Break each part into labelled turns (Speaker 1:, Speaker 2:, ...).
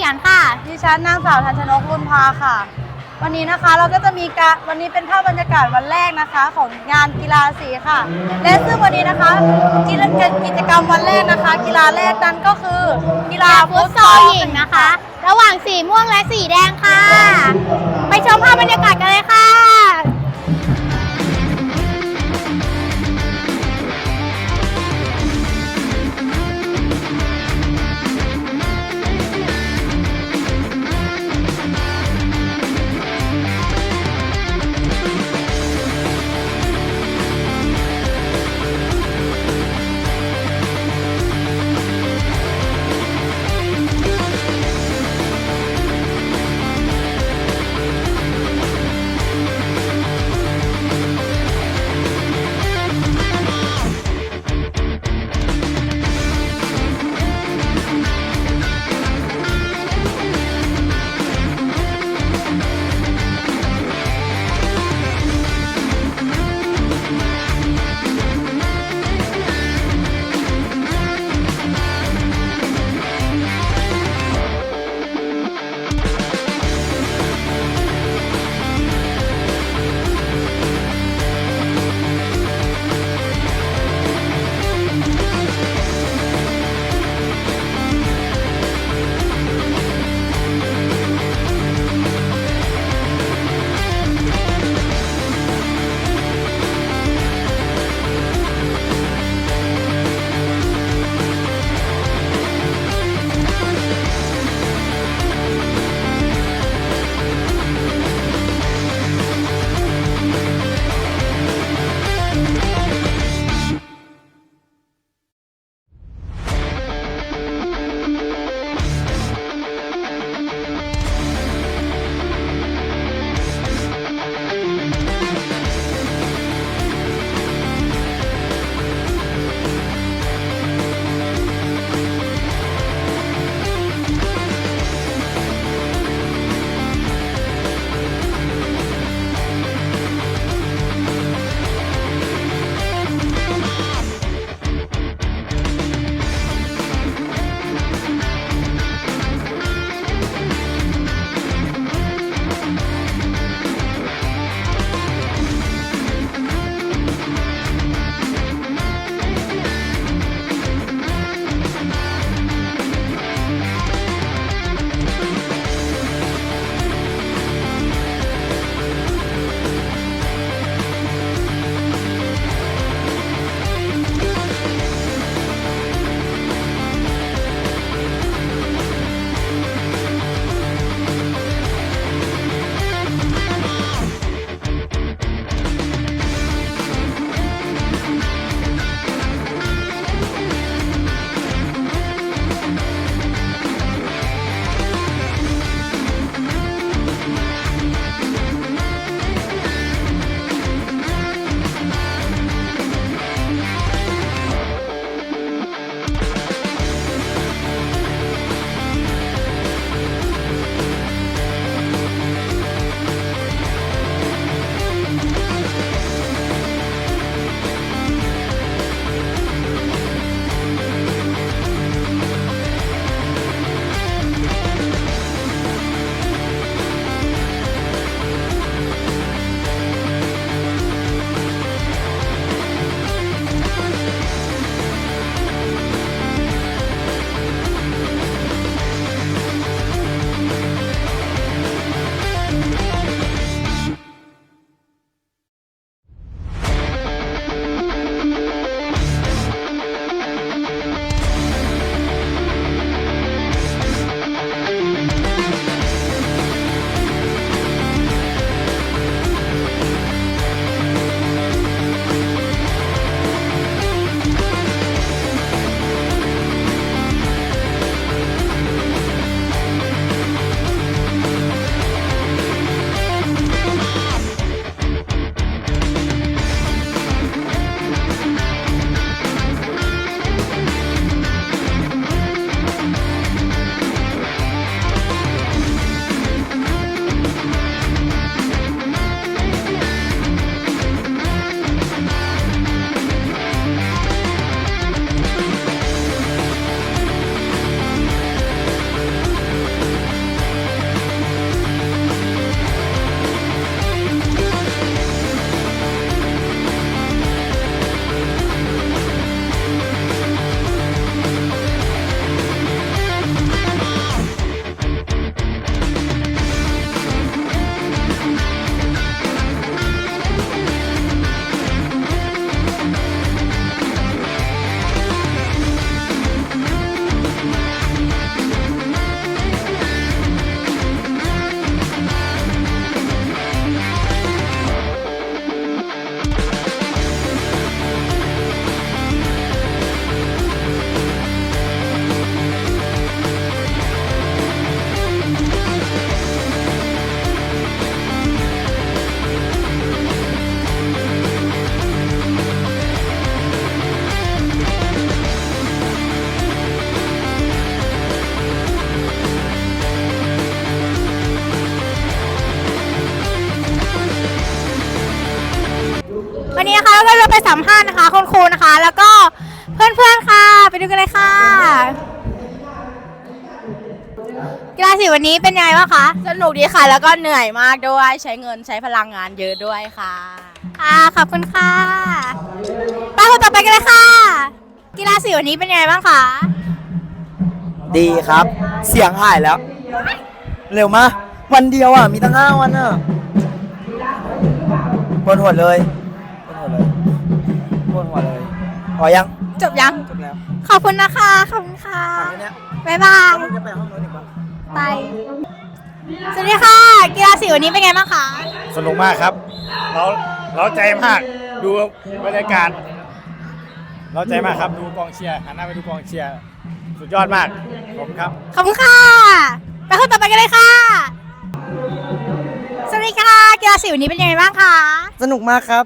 Speaker 1: ยรค่ะ
Speaker 2: ดิฉันนางสาวทันชนกรุณพาค่ะวันนี้นะคะเราก็จะมีการวันนี้เป็นภาพบรรยากาศวันแรกนะคะของงานกีฬาสีค่ะและซึ่งวันนี้นะคะกิจกรรมวันแรกนะคะกีฬาแรกนั้นก็คือกีฬา
Speaker 1: ฟุตซอลหญิงนะคะ ระหว่างสีม่วงและสีแดงค่ะ ไปชมภาพบรรยากาศกันเลยค่ะ เราก็จะไปสัมภาษณ์นะคะคุณครูนะคะ แล้วก็เพื่อนๆค่ะ ไปดูกันเลยค่ะ กีฬาสีวันนี้เป็นยังไงบ้างคะ
Speaker 2: สนุกดีค่ะ แล้วก็เหนื่อยมากด้วย ใช้เงินใช้พลังงานเยอะด้วยค่ะ
Speaker 1: ค่ะขอบคุณค่ะไปคนต่อไปกันเลยค่ะ กีฬาสีวันนี้เป็นยังไงบ้างคะ
Speaker 3: ดีครับ เสียงหายแล้ว เร็วมาวันเดียวอ่ะ มีตั้ง5 วันอ่ะปวดหัวเลยปวดหัวเลยพอยัง
Speaker 1: จบยัง
Speaker 3: จบแล้ว
Speaker 1: ขอบคุณนะคะ ขอบคุณค่ะ
Speaker 3: ถามแค่เนี้ย
Speaker 1: บ๊ายบาย
Speaker 3: จะไปห้องโน้นดีกว่า
Speaker 1: ไป สวัสดีค่ะ กีฬาสีวันนี้เป็นไงบ้างคะ
Speaker 4: สนุกมากครับ เราใจมาก ดูบรรยากาศ เราใจมากครับ ดูกองเชียร์หันหน้าไปดูกองเชียร์ สุดยอดมาก ขอบคุณครับ
Speaker 1: ขอบคุณค่ะ ไปคนต่อไปกันเลยค่ะ สวัสดีค่ะ กีฬาสีวันนี้เป็นยังไงบ้างคะ
Speaker 3: สนุกมากครับ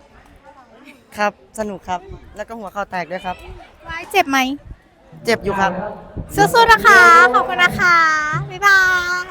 Speaker 3: ครับ สนุกครับ แล้วก็หัวเข่าแตกด้วยครับ
Speaker 1: ไว้เจ็บไหม
Speaker 3: เจ็บอยู่ครับ
Speaker 1: สู้ๆนะคะ ขอบคุณนะคะ บ๊ายบาย